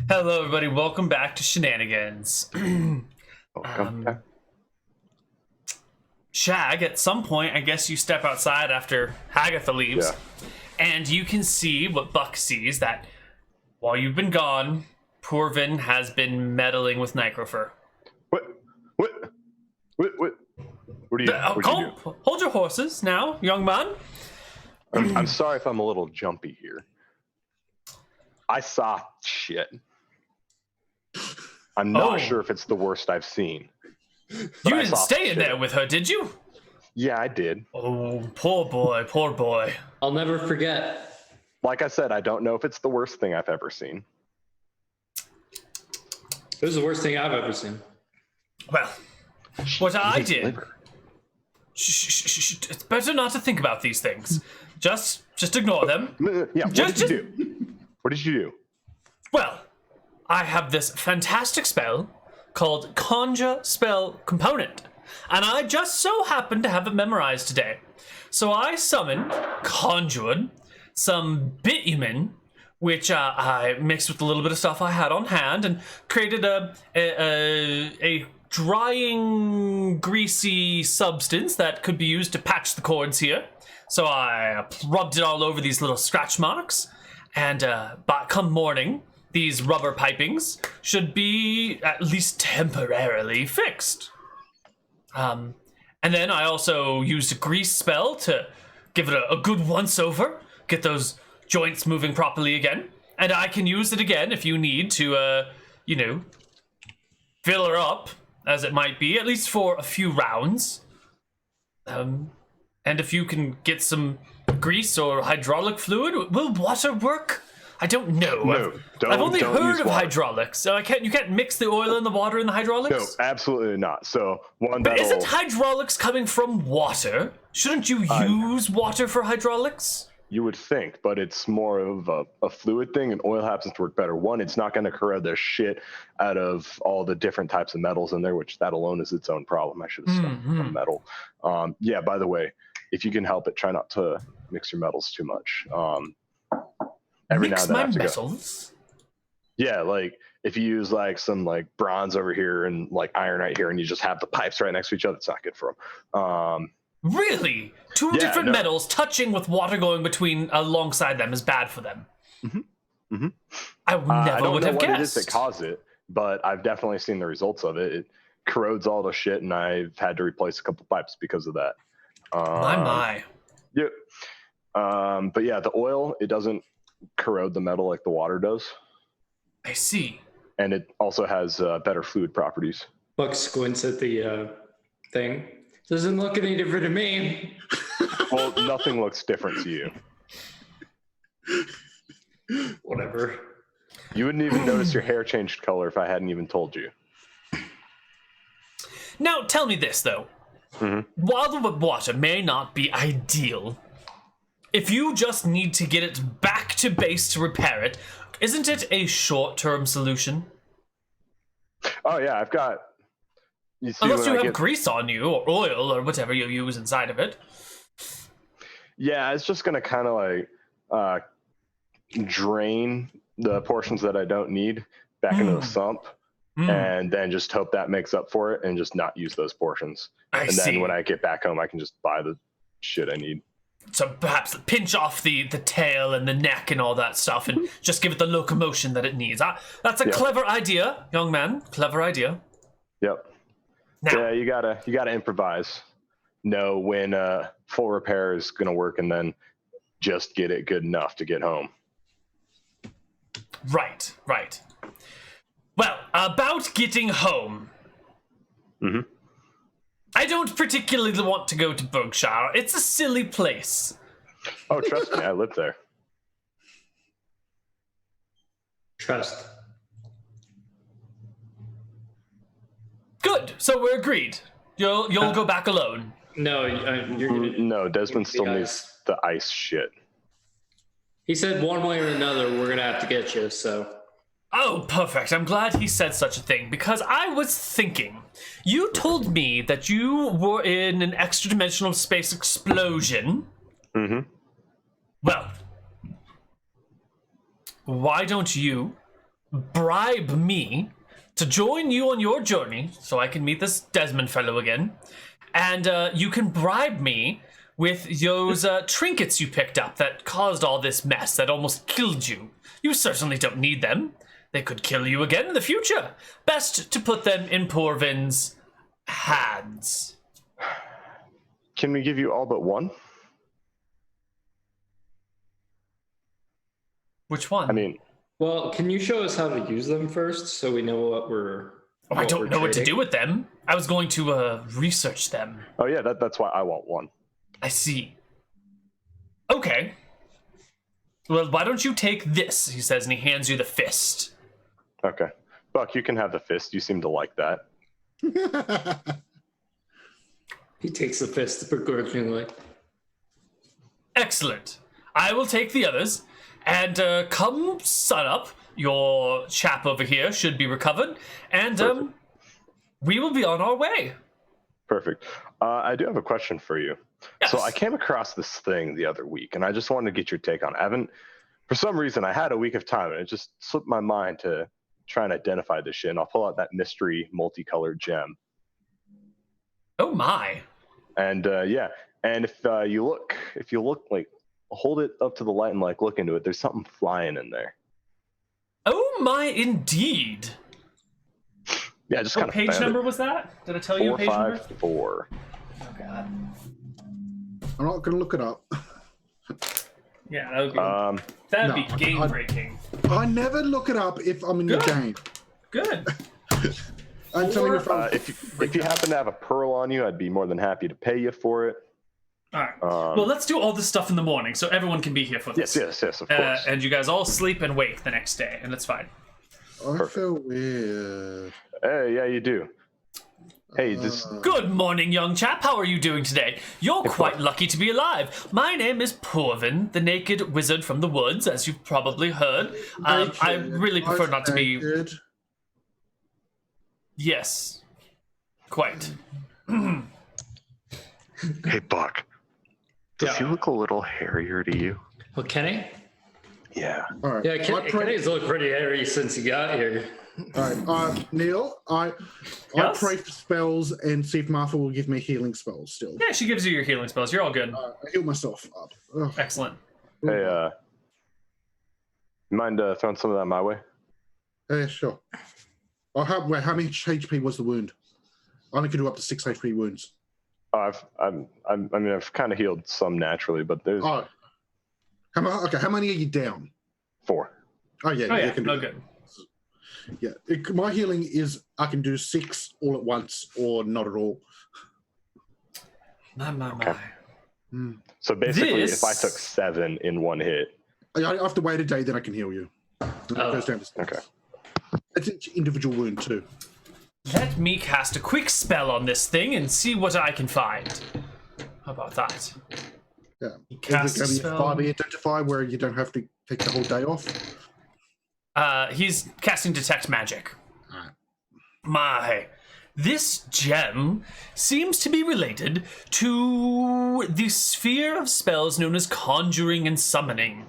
Hello, everybody. Welcome back to Shenanigans. Welcome back. Shag, at some point, I guess you step outside after Hagatha leaves, and you can see what Buck sees, that while you've been gone, Porvin has been meddling with Necrofer. What do you do? Hold your horses now, young man. I'm sorry if I'm a little jumpy here. I saw shit. I'm not sure if it's the worst I've seen. You didn't stay in there with her, did you? Yeah, I did. Oh, poor boy, poor boy. I'll never forget. Like I said, I don't know if it's the worst thing I've ever seen. It was the worst thing I've ever seen. Well, what I did... Shh. It's better not to think about these things. Just ignore them. Yeah, what did you do? What did you do? Well, I have this fantastic spell called Conjure Spell Component, and I just so happened to have it memorized today. So I conjured some bitumen, which I mixed with a little bit of stuff I had on hand, and created a drying, greasy substance that could be used to patch the cords here. So I rubbed it all over these little scratch marks, and come morning, these rubber pipings should be at least temporarily fixed. And then I also used a grease spell to give it a good once-over, get those joints moving properly again. And I can use it again if you need to, fill her up, as it might be, at least for a few rounds. And if you can get some grease or hydraulic fluid, will water work? I don't know. No, I've only heard of water. hydraulics, so you can't mix the oil and the water in the hydraulics? No, absolutely not. So But isn't hydraulics coming from water? Shouldn't you use water for hydraulics? You would think, but it's more of a fluid thing, and oil happens to work better. One, it's not going to corrode the shit out of all the different types of metals in there, which that alone is its own problem. I should have stuck with metal. Yeah, by the way, if you can help it, try not to mix your metals too much. Every Mix now my and then metals? Yeah, like if you use like some like bronze over here and like iron right here, and you just have the pipes right next to each other, it's not good for them. Really? Two different metals touching with water going between alongside them is bad for them. I never I don't would know have what guessed. it is that caused it, but I've definitely seen the results of it. It corrodes all the shit, and I've had to replace a couple pipes because of that. My. Yep. But yeah, the oil, it doesn't corrode the metal like the water does. I see. And it also has better fluid properties. Buck squints at the thing. Doesn't look any different to me. Well, nothing looks different to you. Whatever. You wouldn't even notice your hair changed color if I hadn't even told you. Now, tell me this, though. While the water may not be ideal, if you just need to get it back to base to repair it, isn't it a short-term solution? Oh, yeah, I've got... You see, unless you have grease on you, or oil, or whatever you use inside of it. Yeah, it's just going to kind of like drain the portions that I don't need back into the sump, and then just hope that makes up for it and just not use those portions. Then when I get back home, I can just buy the shit I need. So perhaps pinch off the tail and the neck and all that stuff and just give it the locomotion that it needs. That's a clever idea, young man. Clever idea. Yep. Now, yeah, you gotta improvise. Know when full repair is gonna work, and then just get it good enough to get home. Right. Well, about getting home. I don't particularly want to go to Berkshire. It's a silly place. Oh, trust me, I live there. Trust. Good. So we're agreed. You'll go back alone. No, you're gonna. No, Desmond still needs the ice shit. He said one way or another, we're gonna have to get you. So. Oh, perfect. I'm glad he said such a thing, because I was thinking, you told me that you were in an extra-dimensional space explosion. Well, why don't you bribe me to join you on your journey so I can meet this Desmond fellow again. And you can bribe me with those trinkets you picked up that caused all this mess that almost killed you. You certainly don't need them. They could kill you again in the future. Best to put them in poor Vin's hands. Can we give you all but one? Which one? I mean, Well, can you show us how to use them first so we know what we're... I don't know what to do with them. I was going to research them. oh yeah, that's why I want one. I see. Okay. Well, why don't you take this, he says, and he hands you the fist. Okay. Buck, you can have the fist. You seem to like that. He takes the fist begrudgingly. Excellent. I will take the others, and come sunup, your chap over here should be recovered, and we will be on our way. Perfect. I do have a question for you. Yes. So I came across this thing the other week, and I just wanted to get your take on it. I haven't, for some reason, I had a week of time, and it just slipped my mind to try and identify this shit. And I'll pull out that mystery multicolored gem. Oh my. And yeah, and if you look like, hold it up to the light and like look into it, there's something flying in there. Oh my, indeed. Yeah, just What kind of page number was that? Did I tell you a page number? 454. Oh god. I'm not going to look it up. Yeah, that would be, that'd no, be game breaking. I never look it up if I'm in the game. Good. I'm telling you if I'm If you happen to have a pearl on you, I'd be more than happy to pay you for it. All right. Well, let's do all this stuff in the morning so everyone can be here for this. Yes, of course. And you guys all sleep and wake the next day, and that's fine. I feel weird. Hey, yeah, you do. Hey, just Good morning, young chap. How are you doing today? You're quite lucky to be alive. My name is Porvin, the naked wizard from the woods, as you've probably heard. I really prefer not to be... Naked. Yes. Quite. hey, Buck. Does he look a little hairier to you? Well, Kenny? Yeah. All right. Yeah, Kenny's looked pretty hairy since he got here. All right. Neal, I Yes? pray for spells and see if Martha will give me healing spells still. Yeah, she gives you your healing spells. You're all good. I heal myself up. Ugh. Excellent. Hey, you mind throwing some of that my way? Yeah, sure. How many HP was the wound? I only can do up to 6 HP wounds. I've kind of healed some naturally, but there's Oh. How many are you down? 4. Oh, yeah. Oh, yeah. you can do No that. good. Yeah, my healing is I can do 6 all at once or not at all. My. So basically, This- if I took 7 in one hit, I have to wait a day, then I can heal you. And it goes down to 6. okay. It's an individual wound too. Let me cast a quick spell on this thing and see what I can find. How about that? Yeah. Cast Is a it going to spell. be 5 identify where you don't have to take the whole day off? He's casting Detect Magic. Alright. My. This gem seems to be related to the sphere of spells known as conjuring and summoning,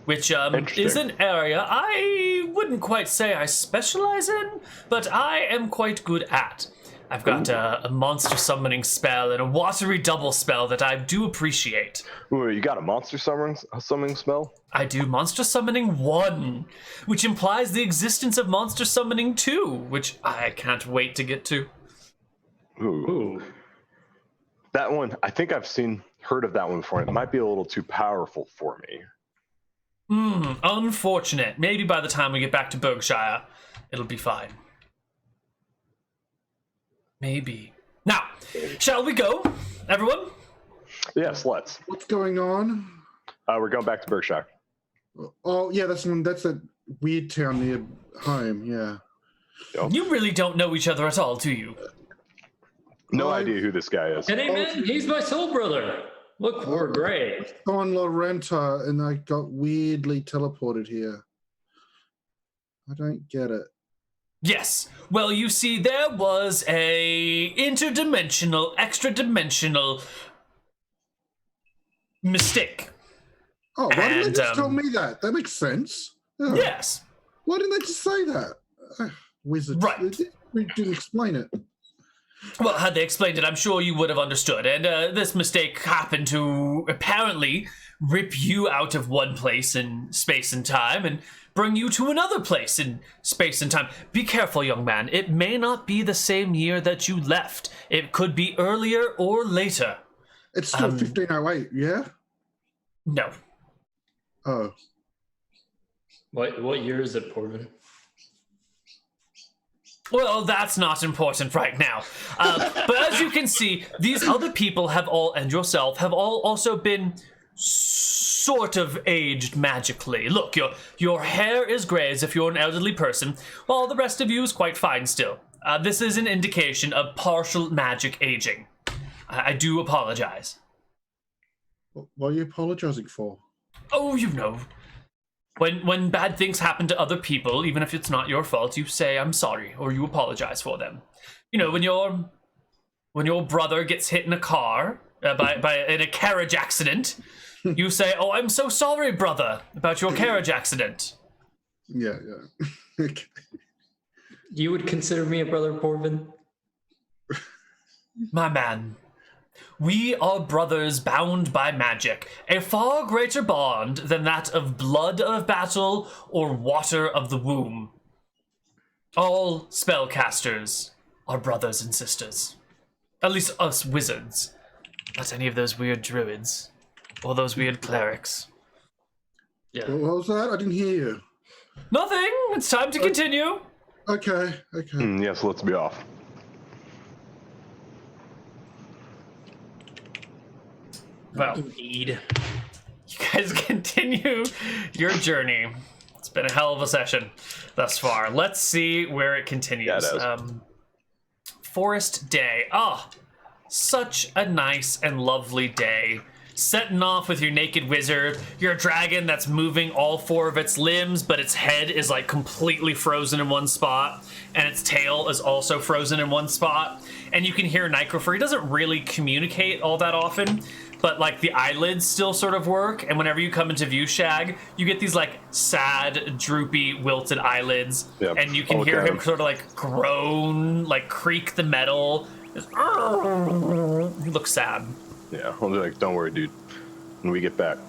which is an area I wouldn't quite say I specialize in, but I am quite good at. I've got a monster summoning spell and a watery double spell that I do appreciate. Ooh, you got a monster summoning spell? I do Monster Summoning 1, which implies the existence of Monster Summoning 2, which I can't wait to get to. Ooh. That one, I think I've heard of that one before. It might be a little too powerful for me. Unfortunate. Maybe by the time we get back to Berkshire, it'll be fine. Maybe. Now, shall we go, everyone? Yes, let's. What's going on? We're going back to Berkshire. Oh, yeah, that's that weird town near home, yeah. You really don't know each other at all, do you? No I- idea who this guy is. Kenny, man, he's my soul brother. Look, we're great. On Lorenta, and I got weirdly teleported here. I don't get it. Yes. Well, you see, there was a interdimensional, extra-dimensional mistake. Oh, why didn't they And, just tell me that? That makes sense. Yeah. Yes. Why didn't they just say that? Wizards. Right. We didn't explain it. Well, had they explained it, I'm sure you would have understood. And this mistake happened to apparently rip you out of one place in space and time and bring you to another place in space and time. Be careful, young man. It may not be the same year that you left. It could be earlier or later. It's still 1508, yeah? No. Oh. What year is it, Portman? Well, that's not important right now. But as you can see, these other people have all, and yourself, have all also been sort of aged magically. Look, your hair is gray as if you're an elderly person, while the rest of you is quite fine still. This is an indication of partial magic aging. I do apologize. What are you apologizing for? Oh, you know. When bad things happen to other people, even if it's not your fault, you say, I'm sorry, or you apologize for them. You know, when your brother gets hit in a car, in a carriage accident, you say, oh, I'm so sorry, brother, about your carriage accident. Yeah. Okay. You would consider me a brother, Portman? My man, we are brothers bound by magic, a far greater bond than that of blood of battle or water of the womb. All spellcasters are brothers and sisters. At least us wizards. Not any of those weird druids. Or those weird clerics. Yeah. What was that? I didn't hear you. Nothing! It's time to continue! Okay. Yes, let's be off. Well, Indeed. you guys continue your journey. It's been a hell of a session thus far. Let's see where it continues. Yeah, it is. Forest Day. Such a nice and lovely day. Setting off with your naked wizard, your dragon that's moving all four of its limbs, but its head is like completely frozen in one spot, and its tail is also frozen in one spot. And you can hear Necrofer. He doesn't really communicate all that often, but like the eyelids still sort of work. And whenever you come into view, Shag, you get these like sad, droopy, wilted eyelids, Yep. and you can hear him sort of like groan, like creak the metal. He looks sad. Yeah, I'll be like, don't worry, dude. When we get back,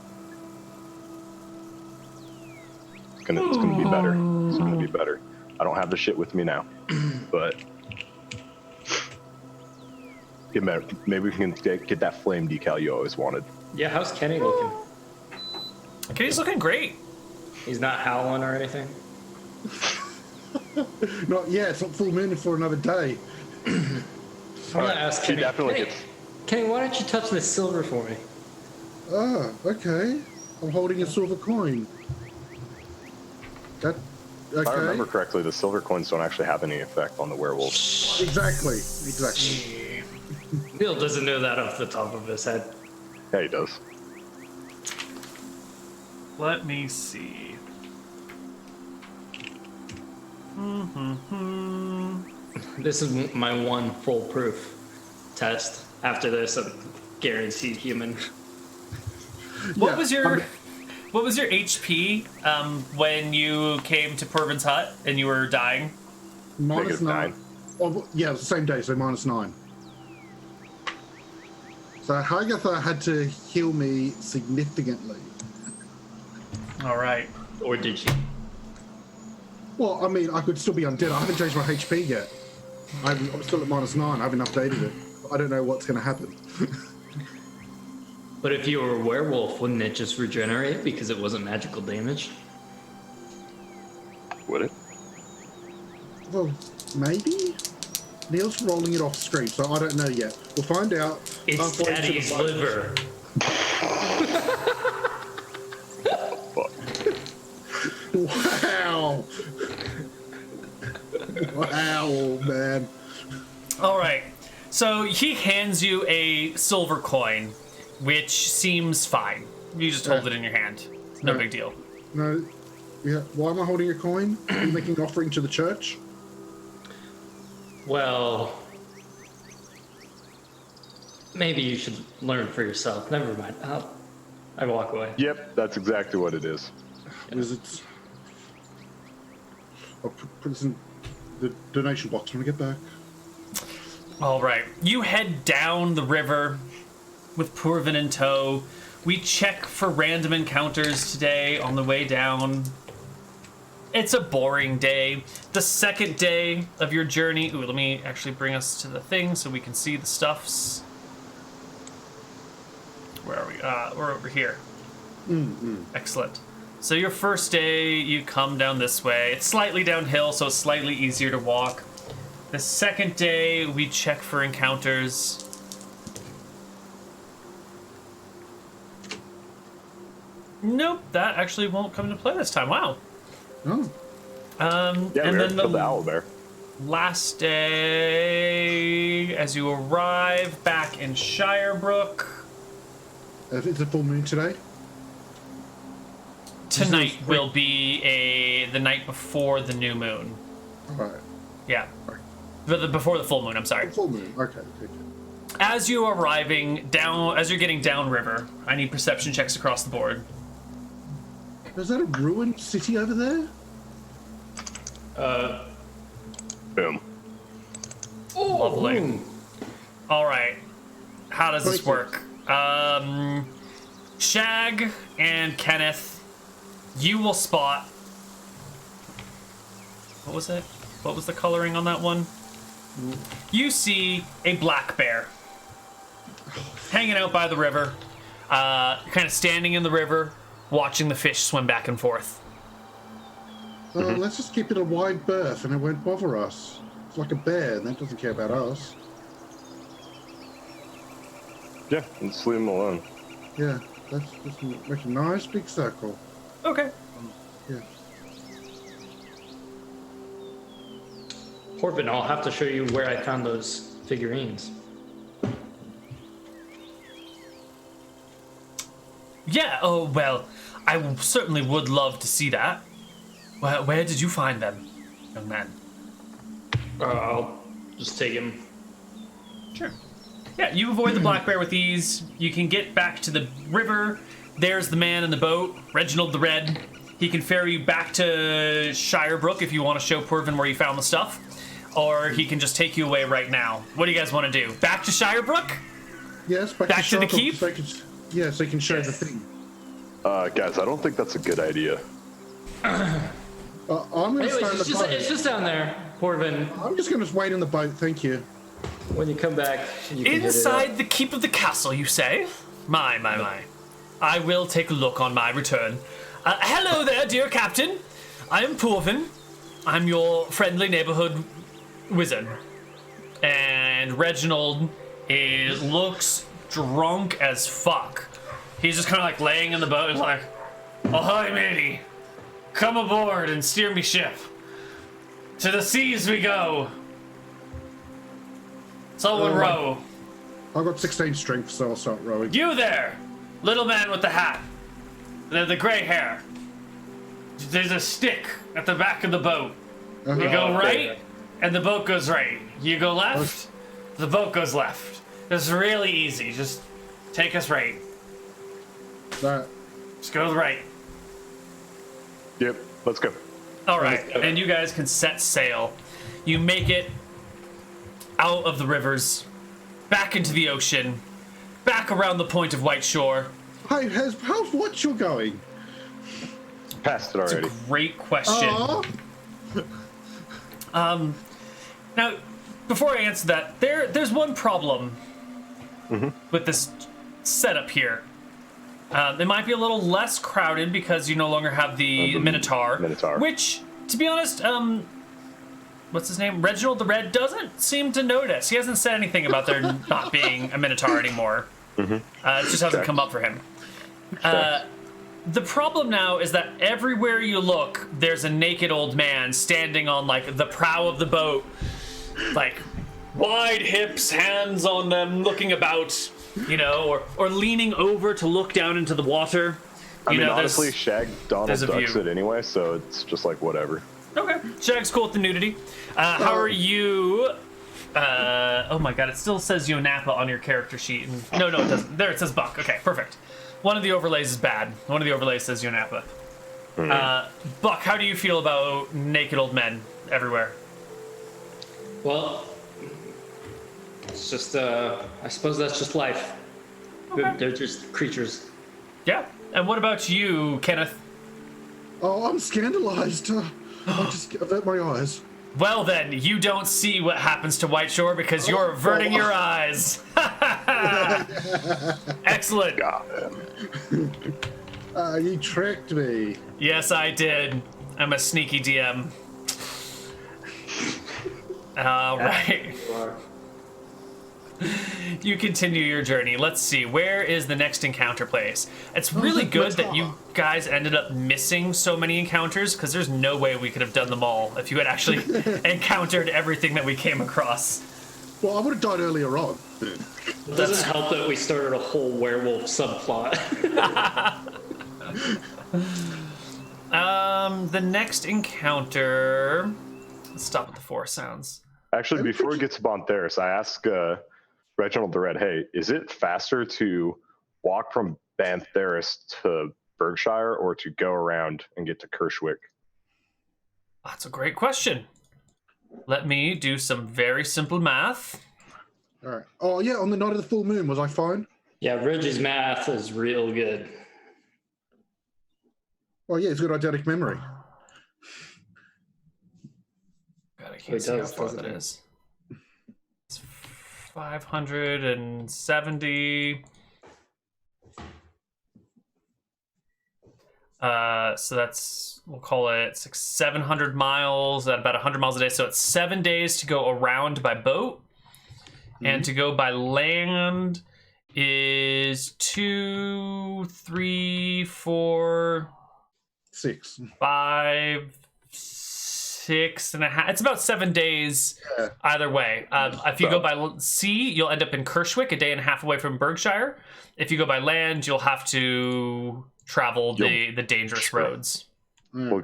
it's gonna be better. It's gonna be better. I don't have the shit with me now, but maybe we can get that flame decal you always wanted. Yeah, how's Kenny looking? Kenny's looking great. He's not howling or anything? Not yet. It's not full moon for another day. I'm gonna ask She Kenny. definitely Kenny, gets. Kenny, why don't you touch this silver for me? Ah, okay. I'm holding a silver coin. That. Okay. If I remember correctly, the silver coins don't actually have any effect on the werewolves. Exactly. Neal doesn't know that off the top of his head. Yeah, he does. Let me see. This is my one foolproof test. After this, I'm guaranteed human. What was your HP when you came to Pervin's hut and you were dying? Minus -9. Oh, yeah, it was the same day, so -9. So Hagatha had to heal me significantly. All right. Or did she? Well, I mean, I could still be undead. I haven't changed my HP yet. I'm still at -9. I haven't updated it. I don't know what's going to happen. But if you were a werewolf, wouldn't it just regenerate because it wasn't magical damage? Would it? Well, maybe? Neal's rolling it off screen, so I don't know yet. We'll find out. It's halfway to the Daddy's fight. liver. Fuck. Wow. Wow, man. All right. So he hands you a silver coin, which seems fine. You just hold it in your hand. It's no big deal. No. Yeah. Why am I holding a coin? Are you making an offering to the church? Well, maybe you should learn for yourself. Never mind. I walk away. Yep, that's exactly what it is. Wizards. I'll put this in the donation box when I get back. All right. You head down the river with Purvin in tow. We check for random encounters today on the way down. It's a boring day. The second day of your journey... Ooh, let me actually bring us to the thing so we can see the stuffs. Where are we? We're over here. Excellent. So your first day, you come down this way. It's slightly downhill, so it's slightly easier to walk. The second day, we check for encounters. Nope, that actually won't come into play this time. Wow. Oh. Yeah, and we then already killed the owl bear. last day, as you arrive back in Shirebrook, Is it full moon today? tonight will be the night before the new moon. All right. Yeah. Before the full moon, I'm sorry. Full moon. Okay. As you're arriving down, as you're getting downriver, I need perception checks across the board. Is that a ruined city over there? Boom. Lovely. All right. How does this work? Shag and Kenneth, you will spot. What was it? What was the coloring on that one? You see a black bear hanging out by the river, kind of standing in the river, watching the fish swim back and forth. Let's just keep it a wide berth and it won't bother us. It's like a bear and that doesn't care about us. Yeah, let's leave him alone. Yeah, let's just make a nice big circle. Okay. Yeah. Corbin, I'll have to show you where I found those figurines. Yeah, oh, well, I certainly would love to see that. Where did you find them, young man? I'll just take him. Sure. Yeah, you avoid the black bear with ease. You can get back to the river. There's the man in the boat, Reginald the Red. He can ferry you back to Shirebrook if you want to show Purvin where you found the stuff. Or he can just take you away right now. What do you guys want to do? Back to Shirebrook? Yes, Back to the keep? So they can show the thing. Guys, I don't think that's a good idea. I'm going to Anyways, stand in the boat. it's just down there, Corbin. I'm just going to wait in the boat, thank you. When you come back, you can hit it up. Inside the keep of the castle, you say? My. I will take a look on my return. Hello there, dear captain. I am Purvin. I'm your friendly neighborhood wizard. And Reginald looks drunk as fuck. He's just kind of like laying in the boat. He's like, ahoy, matey. Come aboard and steer me ship. To the seas we go. Someone row. I've got 16 strength, so I'll start rowing. You there, little man with the hat, the gray hair. There's a stick at the back of the boat. You go right, and the boat goes right. You go left, the boat goes left. It's really easy. Just take us right. That. Just go to the right. Yep, let's go. All right, and you guys can set sail. You make it out of the rivers, back into the ocean, back around the point of White Shore. Hey, how's what you're going? Passed it already. Great question. Aww. Now, before I answer that, there's one problem with this setup here. It might be a little less crowded because you no longer have the Minotaur. Which, to be honest, what's his name? Reginald the Red doesn't seem to notice. He hasn't said anything about there not being a Minotaur anymore. It just hasn't come up for him. The problem now is that everywhere you look, there's a naked old man standing on, like, the prow of the boat. Like, wide hips, hands on them, looking about, you know, or leaning over to look down into the water. I mean, honestly, Shag Donald ducks it anyway, so it's just like whatever. Okay, Shag's cool with the nudity. How are you? Oh my god, it still says Yonappa on your character sheet. No, it doesn't. There, it says Buck. Okay, perfect. One of the overlays is bad. One of the overlays says Yonappa. Buck, how do you feel about naked old men everywhere? Well, it's just, I suppose that's just life. Okay. They're just creatures. Yeah. And what about you, Kenneth? Oh, I'm scandalized. I just avert my eyes. Well then, you don't see what happens to White Shore because you're averting your eyes. Excellent. You tricked me. Yes, I did. I'm a sneaky DM. All right. You continue your journey. Let's see. Where is the next encounter place? It's really good that you guys ended up missing so many encounters because there's no way we could have done them all if you had actually encountered everything that we came across. Well, I would have died earlier on. It doesn't help that we started a whole werewolf subplot. The next encounter. Let's stop at the 4 sounds. Actually, before we get to Bontheris, I ask Reginald the Red, hey, is it faster to walk from Bontheris to Berkshire or to go around and get to Kershwick? That's a great question. Let me do some very simple math. All right. Oh, yeah, on the night of the full moon, was I fine? Yeah, Reggie's math is real good. Oh, yeah, he's got eidetic memory. God, I can't see how far that is. It's 570. So that's, we'll call it 700 miles at about 100 miles a day. So it's 7 days to go around by boat. Mm-hmm. And to go by land is 2, 3, 4, 6, 5, 6.5. It's about 7 days either way. If you go by sea, you'll end up in Kershwick, a day and a half away from Berkshire. If you go by land, you'll have to travel the dangerous roads. We'll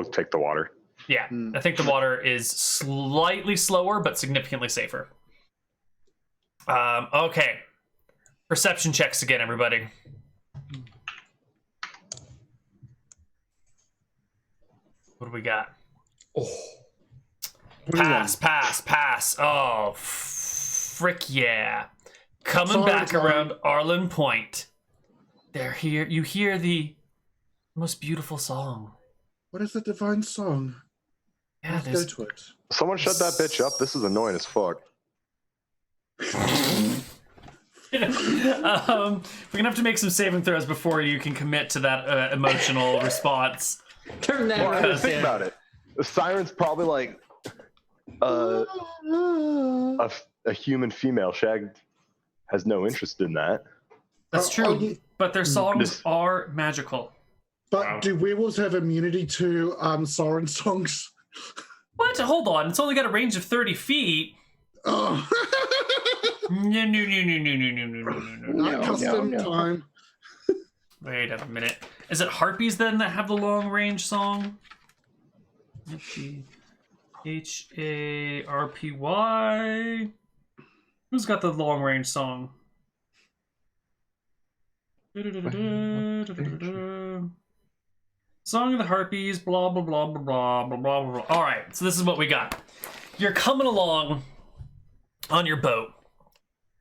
take the water. Yeah, I think the water is slightly slower, but significantly safer. Okay. Perception checks again, everybody. What do we got? Oh. Pass. Oh, frick yeah. Coming back around Arlen Point. They're here. You hear the most beautiful song. What is the divine song? Yeah, Let's go to it. Someone shut that bitch up. This is annoying as fuck. We're gonna have to make some saving throws before you can commit to that emotional response. Turn that around. Think about it. The siren's probably like a human female. Shag has no interest in that. That's true, but their songs are magical. But do werewolves have immunity to siren songs? What? Hold on. It's only got a range of 30 feet. Oh. No. Custom time. Wait a minute. Is it harpies then that have the long range song? Harpy. Who's got the long range song? Song of the Harpies, blah, blah, blah, blah, blah, blah, blah, blah. All right, so this is what we got. You're coming along on your boat,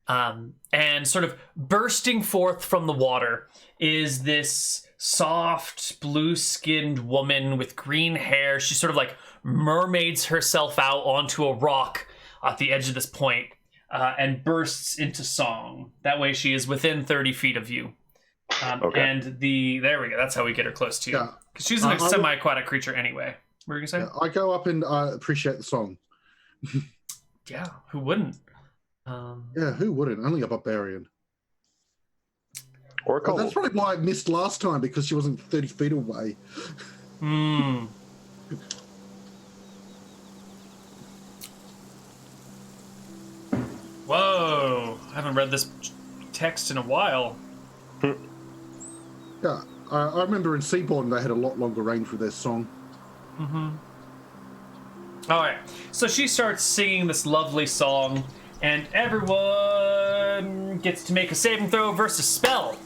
and sort of bursting forth from the water is this soft, blue-skinned woman with green hair. She sort of like mermaids herself out onto a rock at the edge of this point, and bursts into song. That way she is within 30 feet of you. Okay. And there we go. That's how we get her close to you. Because she's a semi-aquatic creature anyway. What were you going to say? I go up and appreciate the song. Yeah, who wouldn't? Yeah, who wouldn't? Only a barbarian. Or a that's probably why I missed last time, because she wasn't 30 feet away. Whoa, I haven't read this text in a while. Yeah, I remember in Seaborn they had a lot longer range with their song. All right, so she starts singing this lovely song, and everyone gets to make a saving throw versus spell.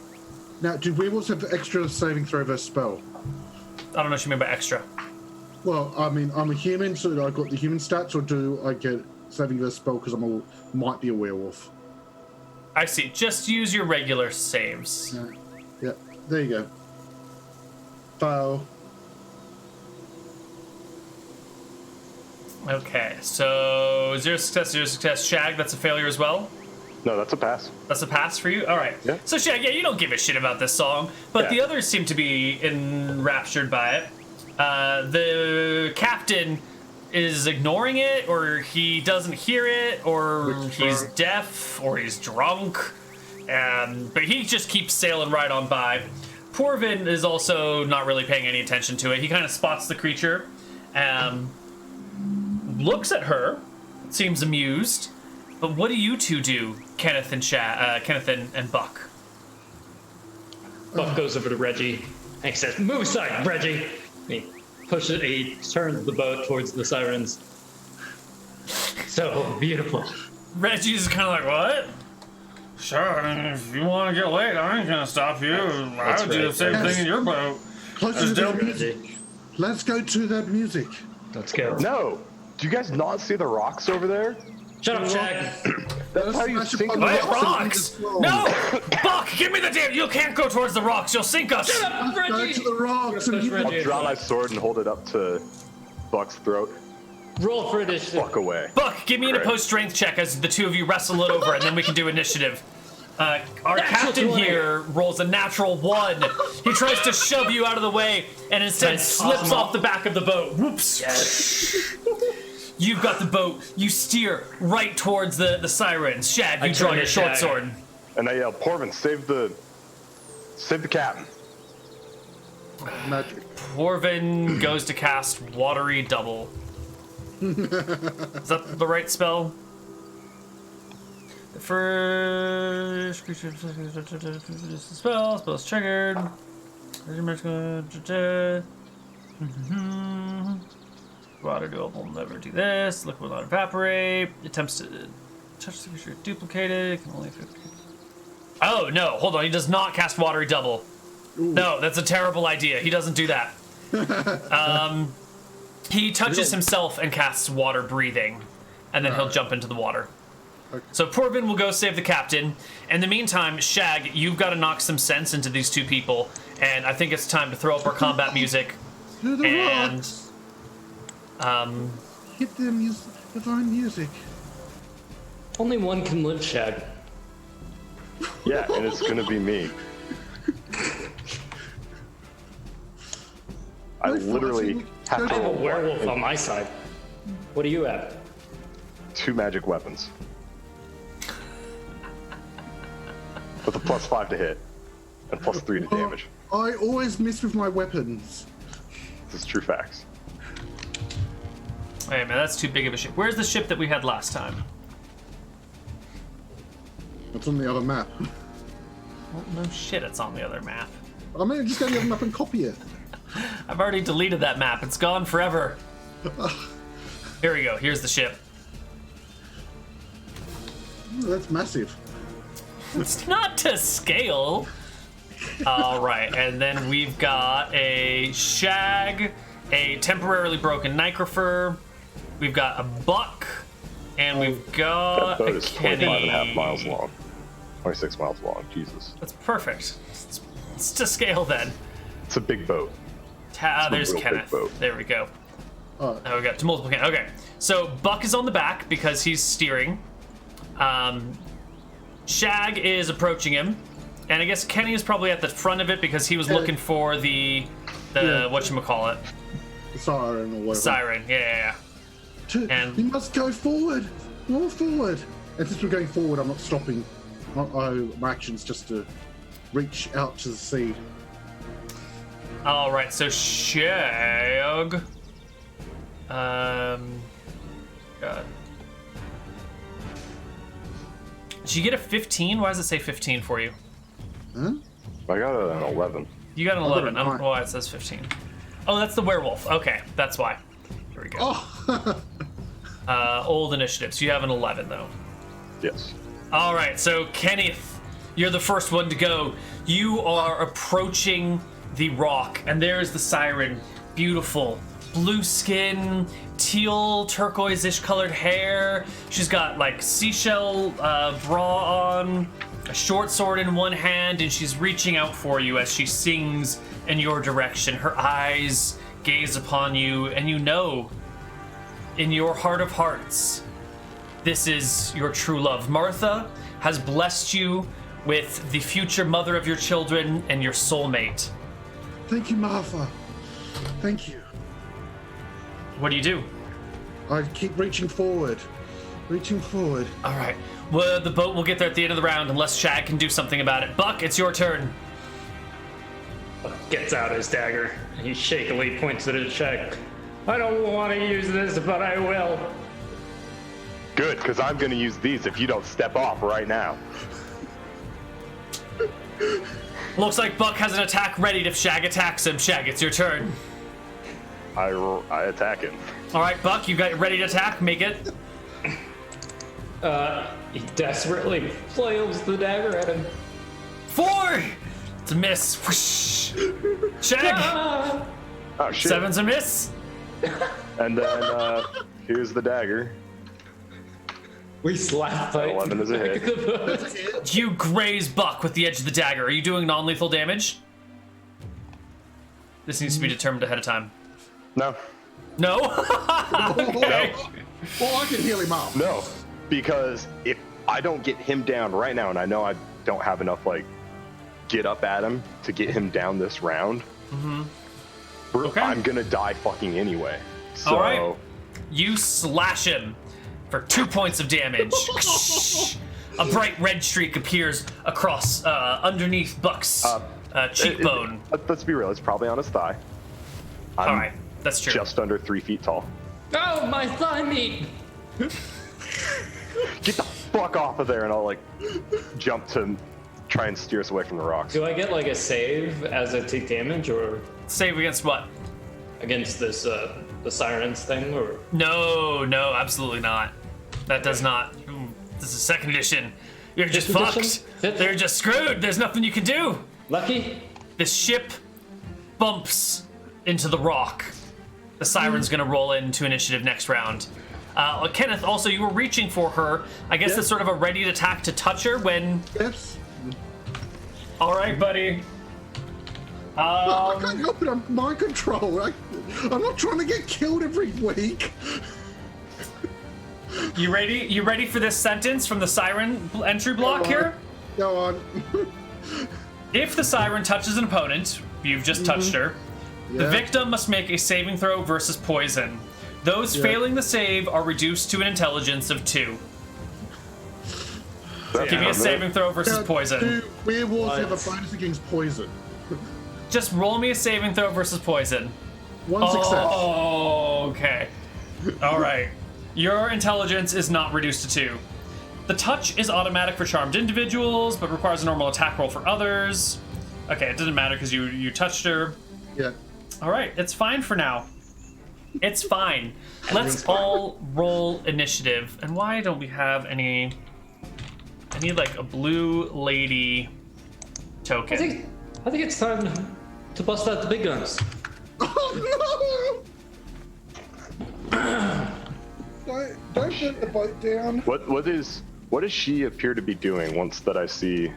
Now, do werewolves have extra saving throw versus spell? I don't know what you mean by extra. Well, I mean, I'm a human, so I got the human stats, or do I get saving the spell because might be a werewolf? I see. Just use your regular saves. Yeah, there you go. Fail. Okay, so 0 success, 0 success. Shag, that's a failure as well? No, that's a pass. That's a pass for you? All right. Yeah. So, Shag, yeah, you don't give a shit about this song, but Yeah. the others seem to be enraptured by it. The captain is ignoring it, or he doesn't hear it, or he's deaf, or he's drunk, but he just keeps sailing right on by. Porvin is also not really paying any attention to it. He kind of spots the creature, looks at her, seems amused. But what do you two do, Kenneth and Buck? Buck goes over to Reggie and he says, "Move aside, Reggie." He pushes. He turns the boat towards the sirens. So beautiful. Reggie's kind of like, what? Sure, if you want to get late, I ain't gonna stop you. I would do the same thing in your boat. Closer to the music. Let's go to that music. Let's go. No. Do you guys not see the rocks over there? Shut up, Shag. That's how you Smash sink upon the Wait, rocks. rocks! No! Buck, give me the damn. You can't go towards the rocks. You'll sink us. Shut up, Go Reggie. to the rocks and Push hit Reggie. I'll draw my sword and hold it up to Buck's throat. Roll for initiative. Fuck away. Buck, give me an Great. opposed strength check as the two of you wrestle it over, and then we can do initiative. Our Natural captain 20. here rolls a natural 1. He tries to shove you out of the way, and instead Then toss slips him off off. the back of the boat. Whoops! Yes. You've got the boat. You steer right towards the sirens. Shad, you I draw turn your to short Shag. sword. And I yell, Porvin, save the captain. magic. Porvin goes to cast Watery Double. Is that the right spell? The first creature spell's triggered. Water will never do this. Liquid will not evaporate. Attempts to touch the creature duplicated. It can only. Oh no! Hold on. He does not cast Watery Double. No, that's a terrible idea. He doesn't do that. He touches himself and casts Water Breathing, and then he'll jump into the water. Okay. So Porvin will go save the captain. In the meantime, Shag, you've got to knock some sense into these two people, and I think it's time to throw up our combat music. To the And rocks. Hit the divine music. Only one can live, Shag. Yeah, and it's gonna be me. I literally have I to have a roll werewolf on my side. What do you have? 2 magic weapons. With a +5 to hit. And +3 to damage. I always miss with my weapons. This is true facts. Hey man, that's too big of a ship. Where's the ship that we had last time? It's on the other map. Well, no shit, it's on the other map. I mean, just go to the other map and copy it. I've already deleted that map. It's gone forever. Here we go. Here's the ship. Ooh, that's massive. It's not to scale. All right, and then we've got a Shag, a temporarily broken Nicrofer. We've got a Buck, and we've got That boat a is Kenny. 25.5 miles long. 26 miles long. Jesus. That's perfect. It's to scale then. It's a big boat. There's real big Kenneth. boat. There we go. Oh, Oh, we got to multiple Kenneth. Okay, so Buck is on the back because he's steering. Shag is approaching him, and I guess Kenny is probably at the front of it because he was looking for the Yeah. whatchamacallit, the siren or whatever. siren. Yeah. And- We must go forward. More forward. And since we're going forward, I'm not stopping. My action's just to reach out to the sea. All right, so Shag. God. Did you get a 15? Why does it say 15 for you? Huh? I got an 11. You got an got 11. a I don't nine. know why it says 15. Oh, that's the werewolf. Okay, that's why. Here we go. Oh, Old initiatives. You have an 11 though. Yes. All right, so Kenneth, you're the first one to go. You are approaching the rock, and there's the siren. Beautiful. Blue skin, teal, turquoise-ish colored hair. She's got like seashell bra on, a short sword in one hand, and she's reaching out for you as she sings in your direction. Her eyes gaze upon you, and you know, in your heart of hearts, this is your true love. Martha has blessed you with the future mother of your children and your soulmate. Thank you, Martha. Thank you. What do you do? I keep reaching forward. Reaching forward. All right. Well, the boat will get there at the end of the round unless Shag can do something about it. Buck, it's your turn. Gets out his dagger. He shakily points at his check. I don't want to use this, but I will. Good, because I'm going to use these if you don't step off right now. Looks like Buck has an attack ready if Shag attacks him. Shag, it's your turn. I attack him. All right, Buck, you got it ready to attack. Make it. He desperately flails the dagger at him. 4! It's a miss. Whoosh. Shag! Oh, shit. 7's a miss. And then here's the dagger. We slap fight. 11 is a hit. You graze Buck with the edge of the dagger. Are you doing non-lethal damage? This needs to be determined ahead of time. No. No? Okay. Well, I can heal him up. No. Because if I don't get him down right now, and I know I don't have enough, like, get up at him to get him down this round, Okay. I'm gonna die fucking anyway. So, All right. You slash him for 2 points of damage. A bright red streak appears across underneath Buck's cheekbone. Let's be real, it's probably on his thigh. I'm All right, that's true. just under 3 feet tall. Oh, my thigh meat! Get the fuck off of there, and I'll, like, jump to try and steer us away from the rocks. Do I get like a save as I take damage, or Save against what? against this the sirens thing, or No, absolutely not. That does not. This is second edition. You're just Fifth fucked. edition? Fifth? They're just screwed. There's nothing you can do. lucky? The ship bumps into the rock. The siren's gonna roll into initiative next round. Kenneth, also, you were reaching for her. I guess Yeah. it's sort of a ready to attack to touch her when. Yes. All right, buddy. I can't help it. I'm mind control. I'm not trying to get killed every week. You ready? You ready for this sentence from the siren entry block here? Go on. If the siren touches an opponent, you've just touched her, the Yeah. victim must make a saving throw versus poison. Those failing the save are reduced to an intelligence of 2. Give me a saving throw versus poison. Do werewolves have a bonus against poison? Just roll me a saving throw versus poison. One success. Oh, okay. All right. Your intelligence is not reduced to 2. The touch is automatic for charmed individuals, but requires a normal attack roll for others. Okay, it doesn't matter because you touched her. Yeah. All right, it's fine for now. It's fine. Let's all roll initiative. And why don't we have any? I need like a blue lady token. I think it's time to bust out the big guns. Oh no! Don't put the boat down. What does she appear to be doing once that I see?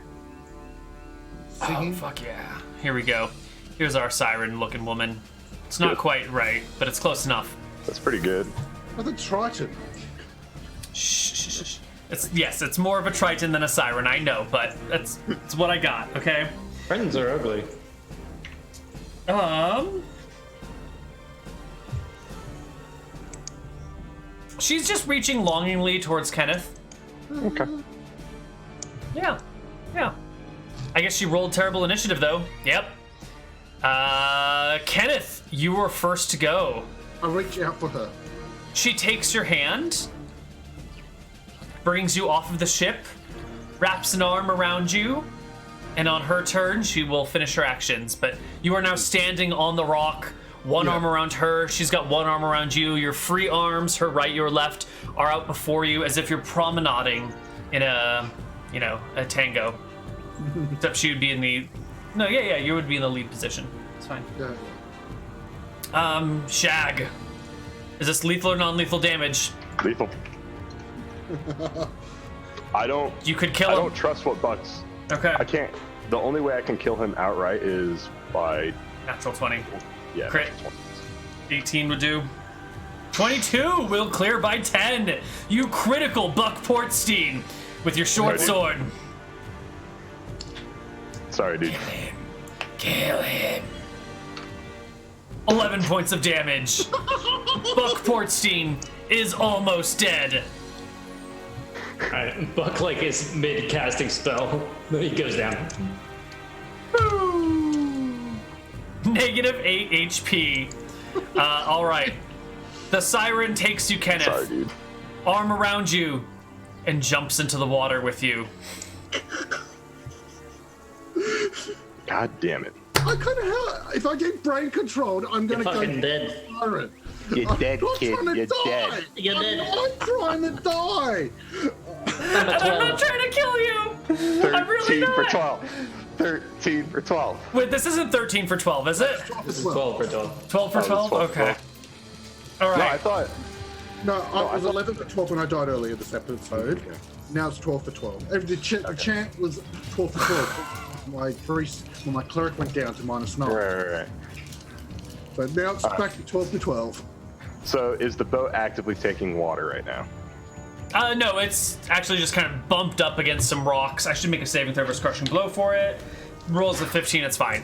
Oh, fuck yeah. Here we go. Here's our siren-looking woman. It's not Good. quite right, but it's close enough. That's pretty good. Oh, the Triton. Shh. It's more of a Triton than a siren, I know, but it's what I got, okay? Friends are ugly. She's just reaching longingly towards Kenneth. Okay. Yeah. I guess she rolled terrible initiative, though. Yep. Kenneth, you were first to go. I reach out for her. She takes your hand, brings you off of the ship, wraps an arm around you, and on her turn, she will finish her actions. But you are now standing on the rock, one arm around her, she's got one arm around you. Your free arms, her right, your left, are out before you as if you're promenading in a tango. Except she would be in the... No, yeah, you would be in the lead position. fine. Yeah. Shag. Is this lethal or non-lethal damage? Lethal. I don't. You could kill I him. don't trust what Buck's. Okay. I can't. The only way I can kill him outright is by Natural 20. yeah. Crit. 18 would do. 22 will clear by 10. You critical Buck Portstein with your short Ready? sword. Sorry, dude. Kill him. 11 points of damage. Buck Portstein is almost dead. Alright, Buck like is mid casting spell. Then he goes down. Negative 8 HP. All right. The siren takes you, Kenneth. Sorry, dude. Arm around you, and jumps into the water with you. God damn it. I kind of if I get brain controlled, I'm gonna You're go fucking dead. siren. You're dead, kid. I'm not You're trying to die. dead. You're dead. I'm not trying to die. And I'm not trying to kill you. I'm really 13 for not. 12. 13 for 12. Wait, this isn't 13 for 12, is it? This is 12 for 12. 12 for Oh, it's 12? 12 for Okay. 12. All No, I right. thought. No, I was thought- 11 for 12 when I died earlier this episode. Okay. Now it's 12 for 12. The chant was 12 for 12. My priest, well, my cleric went down to -9. Right. But now it's back to 12 to 12. So is the boat actively taking water right now? No, it's actually just kind of bumped up against some rocks. I should make a saving throw versus crushing blow for it. Rolls a 15, it's fine.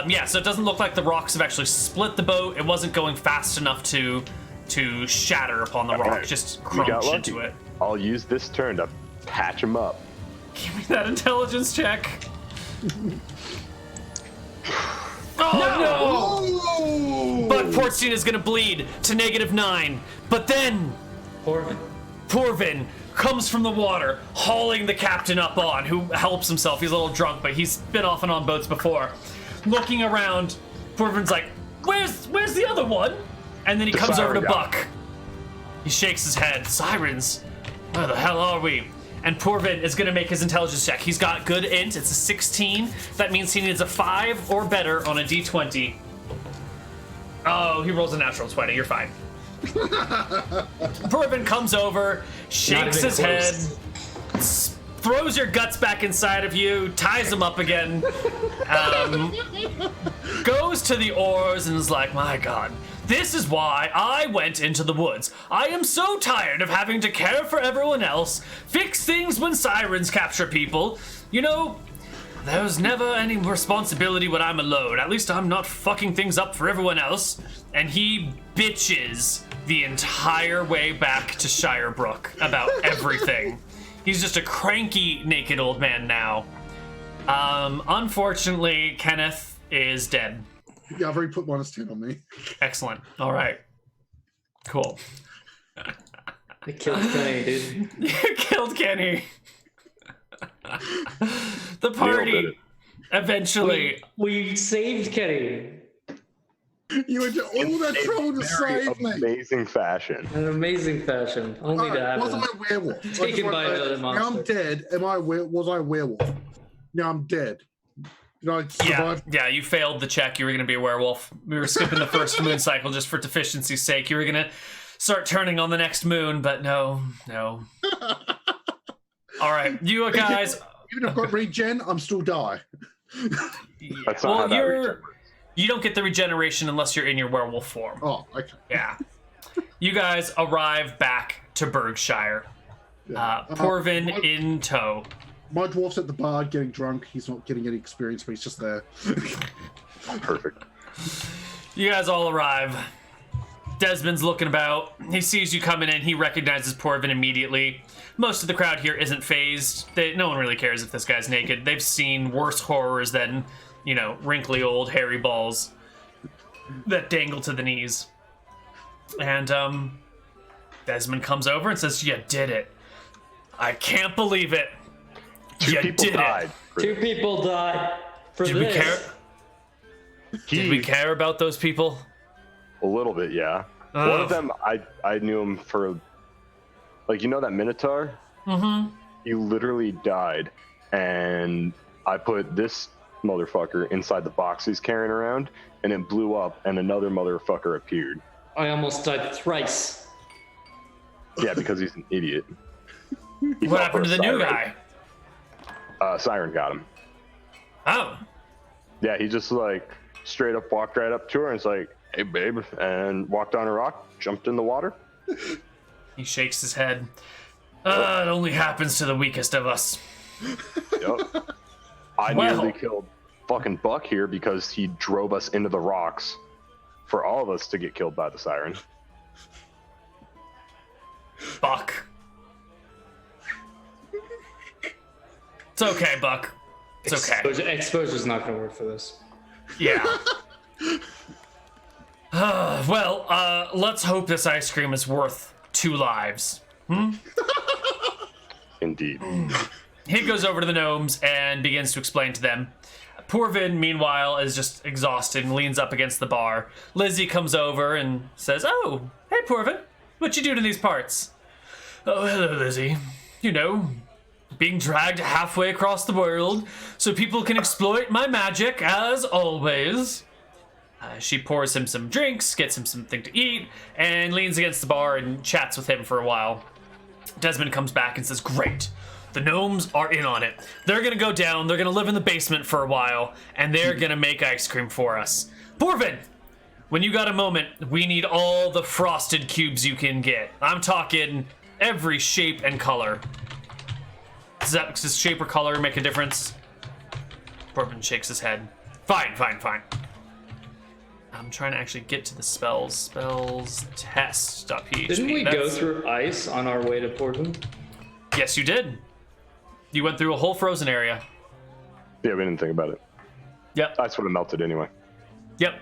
Yeah, so it doesn't look like the rocks have actually split the boat. It wasn't going fast enough to shatter upon the rock, Alright. just You got crunch lucky. into it. I'll use this turn to patch him up. Give me that intelligence check. Oh no! But Portstein is gonna bleed to -9. But then Poor. Porvin comes from the water, hauling the captain up on, who helps himself. He's a little drunk, but he's been off and on boats before. Looking around, Porvin's like, where's the other one? And then he comes over to siren guy. Buck. He shakes his head. Sirens? Where the hell are we? And Porvin is going to make his intelligence check. He's got good int. It's a 16. That means he needs a 5 or better on a d20. Oh, he rolls a natural 20. You're fine. Porvin comes over, shakes even his head, close. throws your guts back inside of you, ties them up again, goes to the oars and is like, my God, this is why I went into the woods. I am so tired of having to care for everyone else, fix things when sirens capture people. You know, there's never any responsibility when I'm alone. At least I'm not fucking things up for everyone else. And he bitches the entire way back to Shirebrook about everything. He's just a cranky, naked old man now. Unfortunately, Kenneth is dead. Yeah, I've already put -10 on me. Excellent. All right. Cool. They killed Kenny, dude. You killed Kenny. The Neal did party it. eventually. We saved Kenny. You went to all that trouble to Very save me. amazing fashion. In an amazing fashion. Only to Alright, wasn't happen. I a werewolf? I just Taken wanna by know, another Now I'm monster. dead. Was I a werewolf? Now I'm dead. Did I survive? Yeah, you failed the check. You were going to be a werewolf. We were skipping the first moon cycle just for deficiency's sake. You were going to start turning on the next moon, but no. All right, you guys. Even if I've got regen, I'm still die. That's not how that regenerates. You don't get the regeneration unless you're in your werewolf form. Oh, okay. Yeah. You guys arrive back to Berkshire. Porvin my- in tow. My dwarf's at the bar getting drunk. He's not getting any experience, but he's just there. Perfect. You guys all arrive. Desmond's looking about. He sees you coming in. He recognizes Porvin immediately. Most of the crowd here isn't phased. No one really cares if this guy's naked. They've seen worse horrors than, wrinkly old hairy balls that dangle to the knees. And Desmond comes over and says, "You did it. I can't believe it. Two You people did died. it." Two people died for Did this. we care? Did we care about those people? A little bit, yeah. Ugh. One of them, I knew him for, that Minotaur? Mm-hmm. He literally died, and I put this motherfucker inside the box he's carrying around, and it blew up, and another motherfucker appeared. I almost died thrice. Yeah, because he's an idiot. What happened to the new guy? Siren got him. Oh. Yeah, he just like straight up walked right up to her and was like, "Hey, babe," and walked on a rock, jumped in the water. He shakes his head. It only happens to the weakest of us. Yep. I nearly killed fucking Buck here because he drove us into the rocks for all of us to get killed by the siren. Buck. It's okay, Buck. It's okay. Exposure's not gonna work for this. Yeah. Let's hope this ice cream is worth 2 lives. Indeed. He goes over to the gnomes and begins to explain to them. Porvin, meanwhile, is just exhausted and leans up against the bar. Lizzie comes over and says, "Oh, hey, Porvin, what you doing in these parts?" "Oh, hello, Lizzie. You know, being dragged halfway across the world so people can exploit my magic, as always." She pours him some drinks, gets him something to eat, and leans against the bar and chats with him for a while. Desmond comes back and says, "Great. The gnomes are in on it. They're gonna go down, they're gonna live in the basement for a while, and they're gonna make ice cream for us. Porvin, when you got a moment, we need all the frosted cubes you can get. I'm talking every shape and color." Does shape or color make a difference? Porvin shakes his head. Fine. I'm trying to actually get to the spells. Spells test.php. Didn't we go through ice on our way to Portland? Yes, you did. You went through a whole frozen area. Yeah, we didn't think about it. Yep. Ice would have melted anyway. Yep.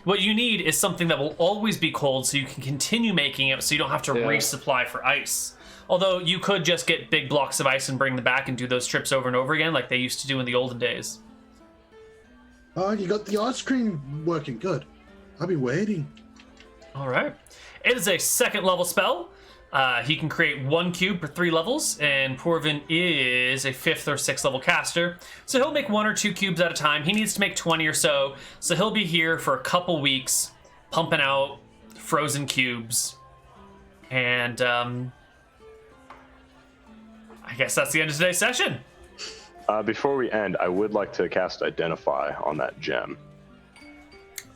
What you need is something that will always be cold so you can continue making it so you don't have to resupply for ice. Although you could just get big blocks of ice and bring them back and do those trips over and over again like they used to do in the olden days. Oh, you got the ice cream working. Good. I've been waiting. All right. It is a 2nd level spell. He can create 1 cube per 3 levels, and Porvin is a 5th or 6th level caster. So he'll make 1 or 2 cubes at a time. He needs to make 20 or so. So he'll be here for a couple weeks, pumping out frozen cubes. And I guess that's the end of today's session. Before we end, I would like to cast Identify on that gem.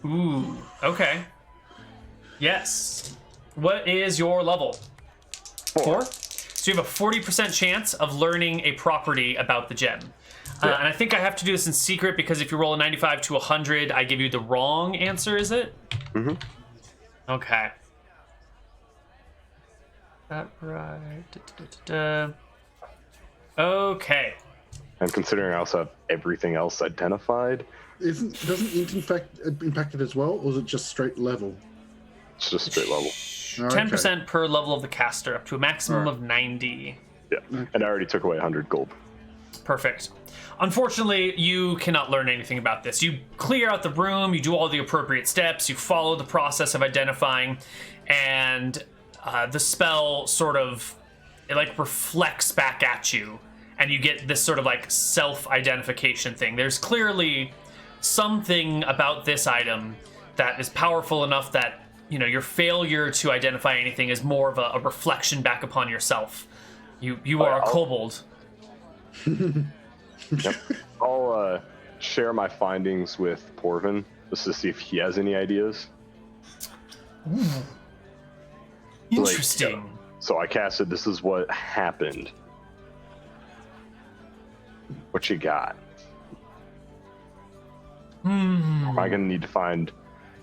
Ooh, okay. Yes. What is your level? 4. So you have a 40% chance of learning a property about the gem. And I think I have to do this in secret because if you roll a 95 to 100, I give you the wrong answer, is it? Mm-hmm. Okay. That right. Okay. And considering I also have everything else identified, Doesn't int impact it as well, or is it just straight level? it's just straight level. 10% per level of the caster, up to a maximum of 90. Yeah, and I already took away 100 gold. Perfect. Unfortunately, you cannot learn anything about this. You clear out the room, you do all the appropriate steps, you follow the process of identifying, and the spell sort of, it like reflects back at you, and you get this sort of like self-identification thing. There's clearly something about this item that is powerful enough that, you know, your failure to identify anything is more of a reflection back upon yourself. You are a kobold. Yep. I'll share my findings with Porvin just to see if he has any ideas. Interesting. Like, so I casted, this is what happened. What you got? Am I going to need to find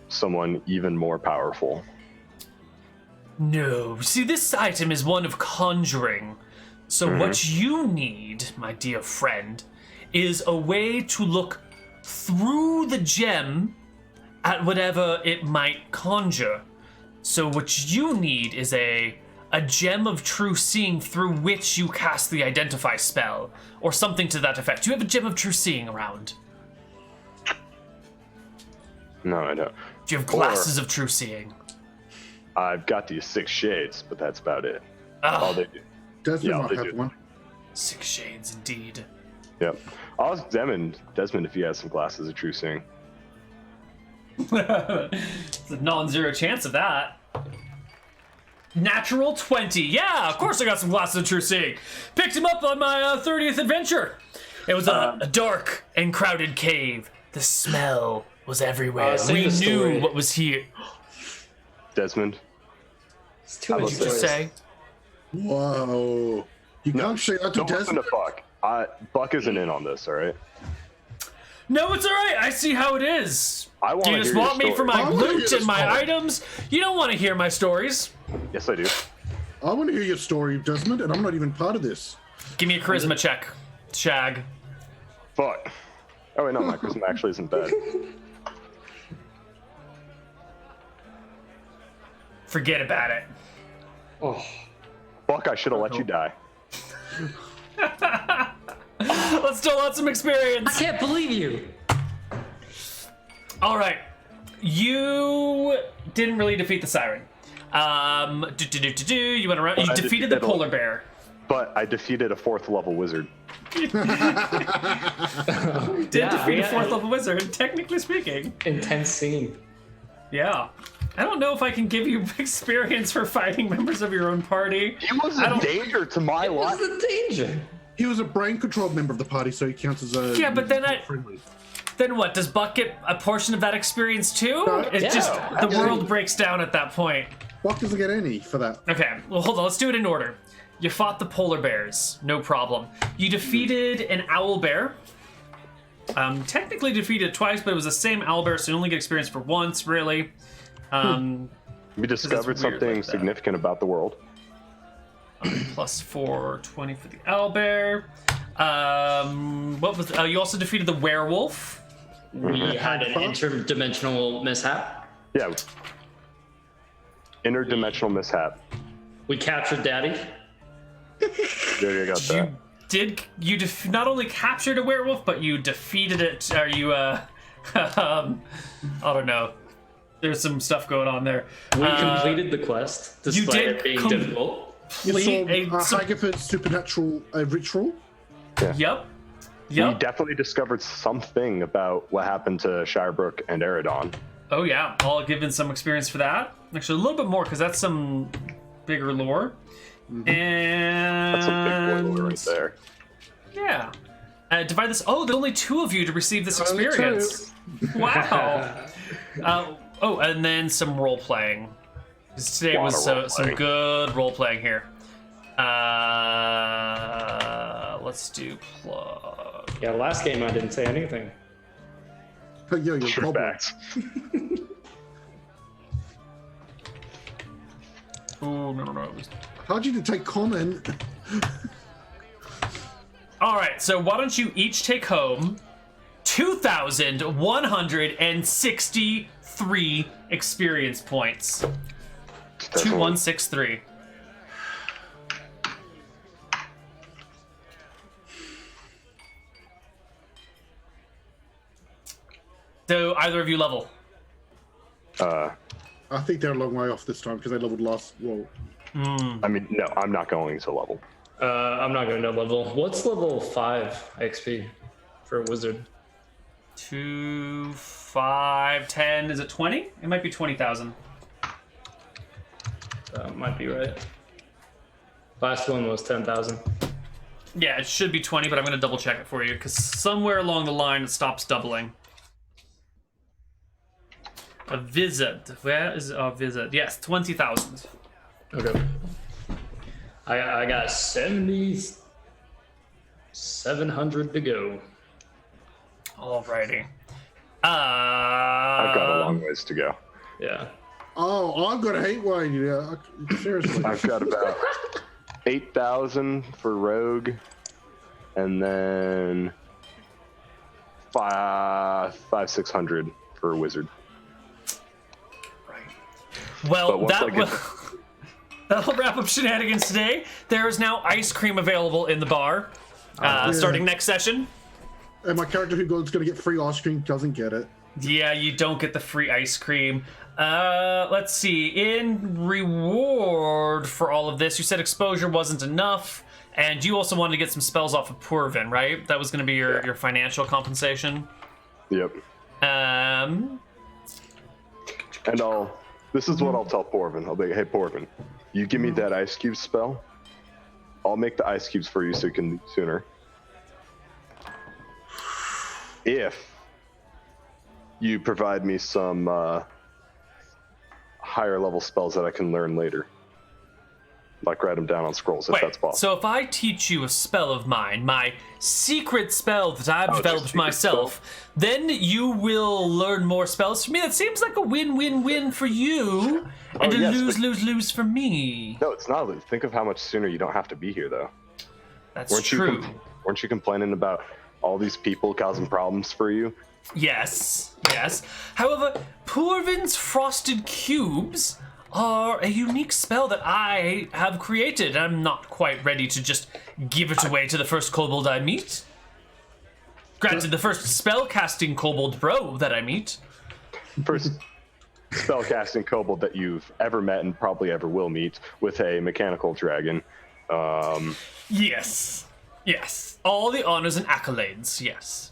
someone even more powerful? No. See, this item is one of conjuring. So what you need, my dear friend, is a way to look through the gem at whatever it might conjure. So what you need is a gem of true seeing through which you cast the identify spell, or something to that effect. Do you have a gem of true seeing around? No, I don't. Do you have glasses of true seeing? I've got these 6 shades, but that's about it. Ah. All they do. Desmond Yeah, might they have do. one. 6 shades, indeed. Yep. I'll ask Desmond if he has some glasses of true seeing. It's a non-zero chance of that. Natural 20. Yeah, of course I got some glasses of true seeing. Picked him up on my 30th adventure. It was a dark and crowded cave. The smell was everywhere. We knew what was here. Desmond. It's too What much did Did you say? Whoa. You can't say that to Don't listen Desmond. to Buck. Buck isn't in on this, all right? No, it's all right. I see how it is. I want You to just hear your want me for story. my I wanna hear loot the and my story. items. You don't want to hear my stories. Yes, I do. I want to hear your story, Desmond, and I'm not even part of this. Give me a charisma check, Shag. Fuck. Oh, wait, no, my charisma actually isn't bad. Forget about it. Oh, Buck, I should have let you die. Let's still have some I experience. can't believe you. All right, you didn't really defeat the siren. You went around. You I defeated the defeated polar bear. But I defeated a 4th level wizard. Did defeat a 4th level wizard, technically speaking. Intense scene. Yeah. I don't know if I can give you experience for fighting members of your own party. He was a danger to my What's life. the danger? He was a brain-controlled member of the party, so he counts as a... Yeah, but then friendly. Then what? Does Buck get a portion of that experience too? It's Yeah, just the absolutely. world breaks down at that point. Buck doesn't get any for that. Okay, well hold on, let's do it in order. You fought the polar bears, no problem. You defeated an owl bear. Technically defeated twice, but it was the same owl bear, so you only get experience for once, really. We discovered weird something like that. significant about the world. Plus 4, 20 for the owl bear. What was? You also defeated the werewolf. We had an interdimensional mishap. Yeah. Interdimensional mishap. We captured Daddy. There you got that. You not only captured a werewolf, but you defeated it. Are you? I don't know. There's some stuff going on there. We completed the quest, despite did it being difficult. You saw so- Hagerford's supernatural ritual. Yep. We Yep. definitely discovered something about what happened to Shirebrook and Eridon. Oh yeah. I'll give in some experience for that. Actually, a little bit more because that's some bigger lore. And That's a big boy right there. yeah. Divide this. Oh, there's only 2 of you to receive this Only experience. Wow. Oh, and then some role playing. Today Lot was of role some playing. good role playing here. Let's do plug. Yeah, last game I didn't say anything. Hey, yo, you're True goblin. facts. Oh no. It was... How'd you take comment? All right, so why don't you each take home 2,163 experience points. 2163. Do either of you level? I think they're a long way off this time because they leveled last roll. I mean, no, I'm not going to level. I'm not going to level. What's level 5 XP for a wizard? 2, 5, 10. Is it 20? It might be 20,000. That might be right. Last one was 10,000. Yeah, it should be 20, but I'm going to double check it for you because somewhere along the line it stops doubling. A visit. Where is a visit? Yes, 20,000. Okay. I got 700 to go. Alrighty. I've got a long ways to go. Yeah. Oh, I've got a hate wine. Yeah, seriously. I've got about 8,000 for Rogue, and then 600 for Wizard. Well, But once I get that'll wrap up Shenanigans today. There is now ice cream available in the bar, starting next session. And my character who's going to get free ice cream doesn't get it. Yeah, you don't get the free ice cream. Let's see. In reward reward for all of this? You said exposure wasn't enough, and you also wanted to get some spells off of Purvin, right? That was going to be your financial compensation. Yep. Um. And this is what I'll tell Porvin. I'll be like, hey, Porvin, you give me that ice cube spell. I'll make the ice cubes for you so you can leave sooner. If you provide me some higher level spells that I can learn later. Like write them down on scrolls if that's possible. So if I teach you a spell of mine, my secret spell that I've developed myself, then you will learn more spells from me. That seems like a win-win-win for you, and a lose-lose-lose for me. No, it's not. Think of how much sooner you don't have to be here, though. That's true. Weren't you complaining about all these people causing problems for you? Yes. However, Purvin's Frosted Cubes are a unique spell that I have created. I'm not quite ready to just give it away to the first kobold I meet. Granted, the first spell-casting kobold bro that I meet. First spell-casting kobold that you've ever met and probably ever will meet with a mechanical dragon. Yes. All the honors and accolades, yes.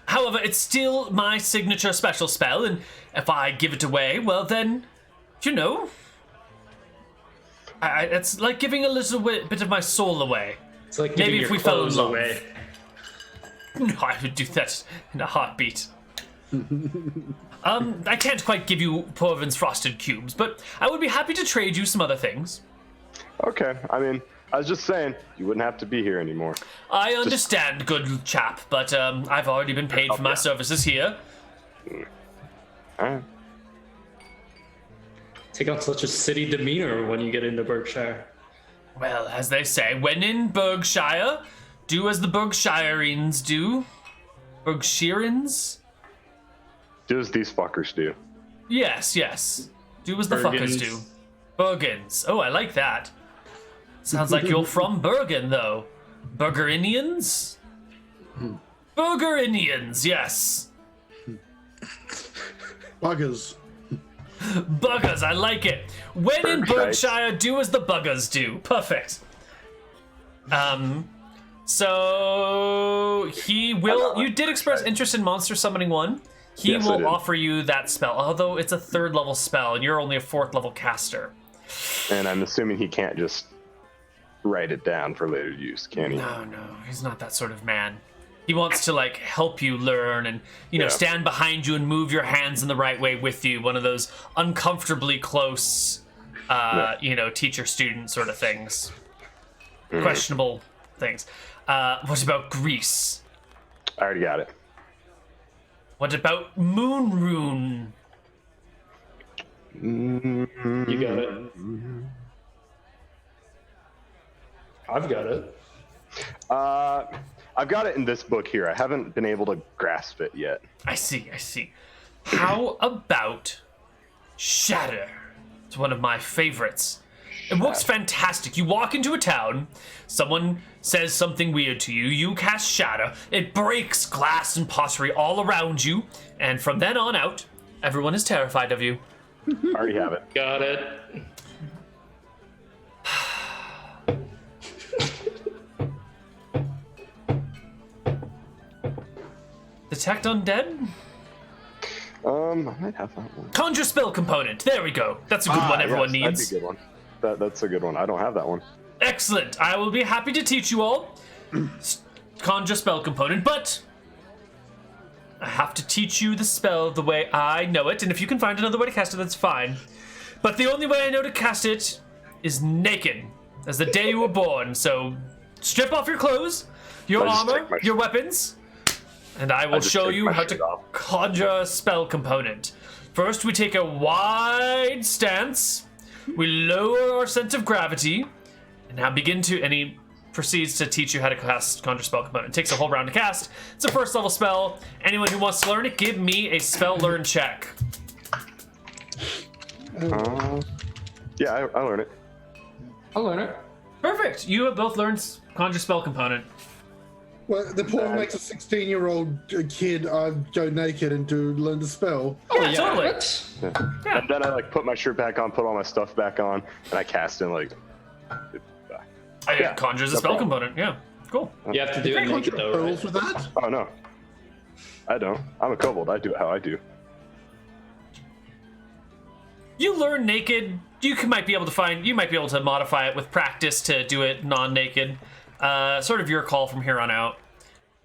However, it's still my signature special spell, and if I give it away, well then, you know, it's like giving a little bit of my soul away. It's like maybe if we fell in love. Away. No, I would do that in a heartbeat. I can't quite give you Purvin's Frosted Cubes, but I would be happy to trade you some other things. Okay, I mean, I was just saying, you wouldn't have to be here anymore. I understand, good chap, but I've already been paid for my services here. Alright. Take on such a city demeanor when you get into Berkshire. Well, as they say, when in Berkshire, do as the Berkshireans do. Berkshirans? Do as these fuckers do. Yes. Do as the fuckers do. Bergens. Oh, I like that. Sounds like you're from Bergen, though. Burgerinians? Burgerinians, yes. Buggers. Buggers, I like it. When in Berkshire, do as the buggers do. Perfect. So he will. You did express interest in monster summoning one. He will offer you that spell, although it's a 3rd level spell, and you're only a 4th level caster. And I'm assuming he can't just write it down for later use, can he? No, he's not that sort of man. He wants to like help you learn and stand behind you and move your hands in the right way with you. One of those uncomfortably close, teacher-student sort of things. Questionable things. What about Greece? I already got it. What about Moon Rune? You got it. I've got it. I've got it in this book here. I haven't been able to grasp it yet. I see. How about Shatter? It's one of my favorites. It works fantastic. You walk into a town, someone says something weird to you, you cast Shatter, it breaks glass and pottery all around you, and from then on out, everyone is terrified of you. I already have it. Got it. Detect Undead? I might have that one. Conjure spell component. There we go. That's a good one everyone needs. That's a good one. That's a good one. I don't have that one. Excellent. I will be happy to teach you all conjure spell component, but I have to teach you the spell the way I know it, and if you can find another way to cast it, that's fine. But the only way I know to cast it is naked, as the day you were born. So strip off your clothes, your armor, your weapons, and I will show you how to conjure a spell component. First, we take a wide stance. We lower our sense of gravity, and now and he proceeds to teach you how to cast conjure spell component. It takes a whole round to cast. It's a 1st level spell. Anyone who wants to learn it, give me a spell learn check. Yeah, I learn it. I'll learn it. Perfect. You have both learned conjure spell component. Well, the portal makes a 16-year-old kid go naked and learn the spell. Oh, Yeah, totally. Yeah. And then I like put my shirt back on, put all my stuff back on, and I cast in like. Yeah, conjures a spell component. Yeah, cool. You have to do it naked though, right? With that? Oh no, I don't. I'm a kobold. I do it how I do. You learn naked. You might be able to modify it with practice to do it non-naked. Sort of your call from here on out.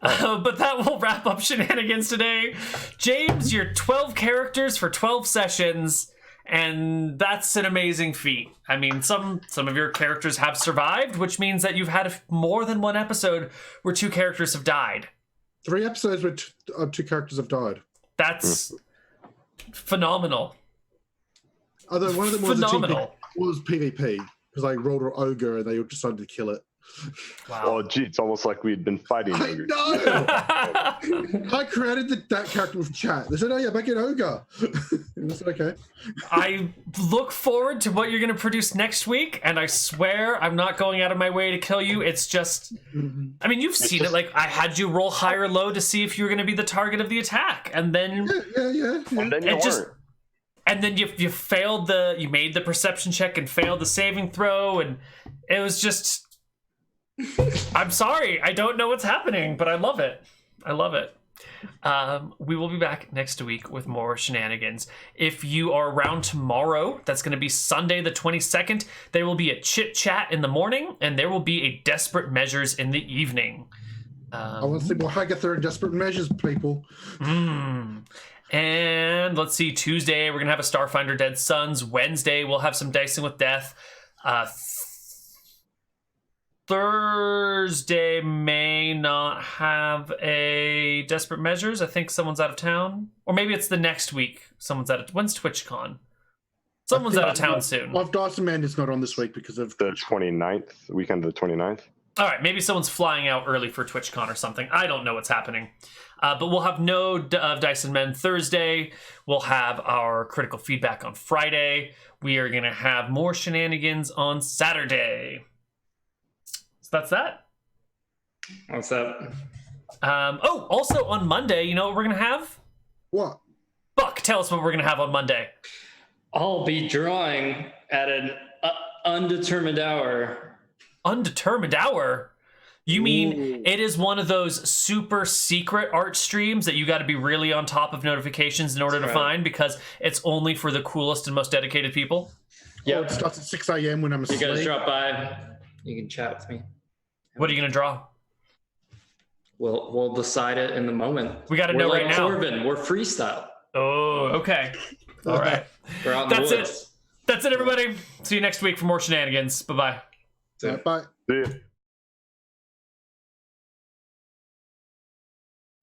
But that will wrap up Shenanigans today. James, you're 12 characters for 12 sessions, and that's an amazing feat. I mean, some of your characters have survived, which means that you've had more than one episode where 2 characters have died. 3 episodes where 2 characters have died. That's phenomenal. Although one of them Phenomenal. was PvP, because I rolled an ogre and they decided to kill it. Wow. Oh, gee, it's almost like we'd been fighting. I know! I created that character with chat. They said, oh yeah, make it ogre. And I said, okay. I look forward to what you're going to produce next week, and I swear I'm not going out of my way to kill you. It's just, I mean, you've seen it. Like, I had you roll high or low to see if you were going to be the target of the attack, and then Yeah. And then you weren't. And then you failed you made the perception check and failed the saving throw, and it was just, I'm sorry, I don't know what's happening, but I love it. I love it. We will be back next week with more Shenanigans. If you are around tomorrow, that's going to be Sunday the 22nd, there will be a chit chat in the morning, and there will be a Desperate Measures in the evening. I want to see more Hagatha and Desperate Measures, people. And let's see, Tuesday, we're going to have a Starfinder Dead Sons. Wednesday, we'll have some Dicing with Death. Thursday may not have a Desperate Measures. I think someone's out of town. Or maybe it's the next week. When's TwitchCon? Someone's out of town soon. Well, Dyson Man is not on this week because of The 29th, weekend of the 29th. All right, maybe someone's flying out early for TwitchCon or something. I don't know what's happening. But we'll have no Dyson Men Thursday. We'll have our critical feedback on Friday. We are going to have more Shenanigans on Saturday. So that's that. What's up? Also on Monday, you know what we're going to have? what? Buck, tell us what we're going to have on Monday. I'll be drawing at an undetermined hour. Undetermined hour? You mean it is one of those super secret art streams that you got to be really on top of notifications in order to find, because it's only for the coolest and most dedicated people? Yeah, It starts at 6 a.m. when I'm you asleep. guys drop by. You can chat with me. What are you going to draw? We'll decide it in the moment. We got to We're know like right now. Corbin. We're freestyle. Oh, okay. All right. We're out in the That's woods. it. That's it, everybody. See you next week for more Shenanigans. Bye-bye. So- Bye. See ya.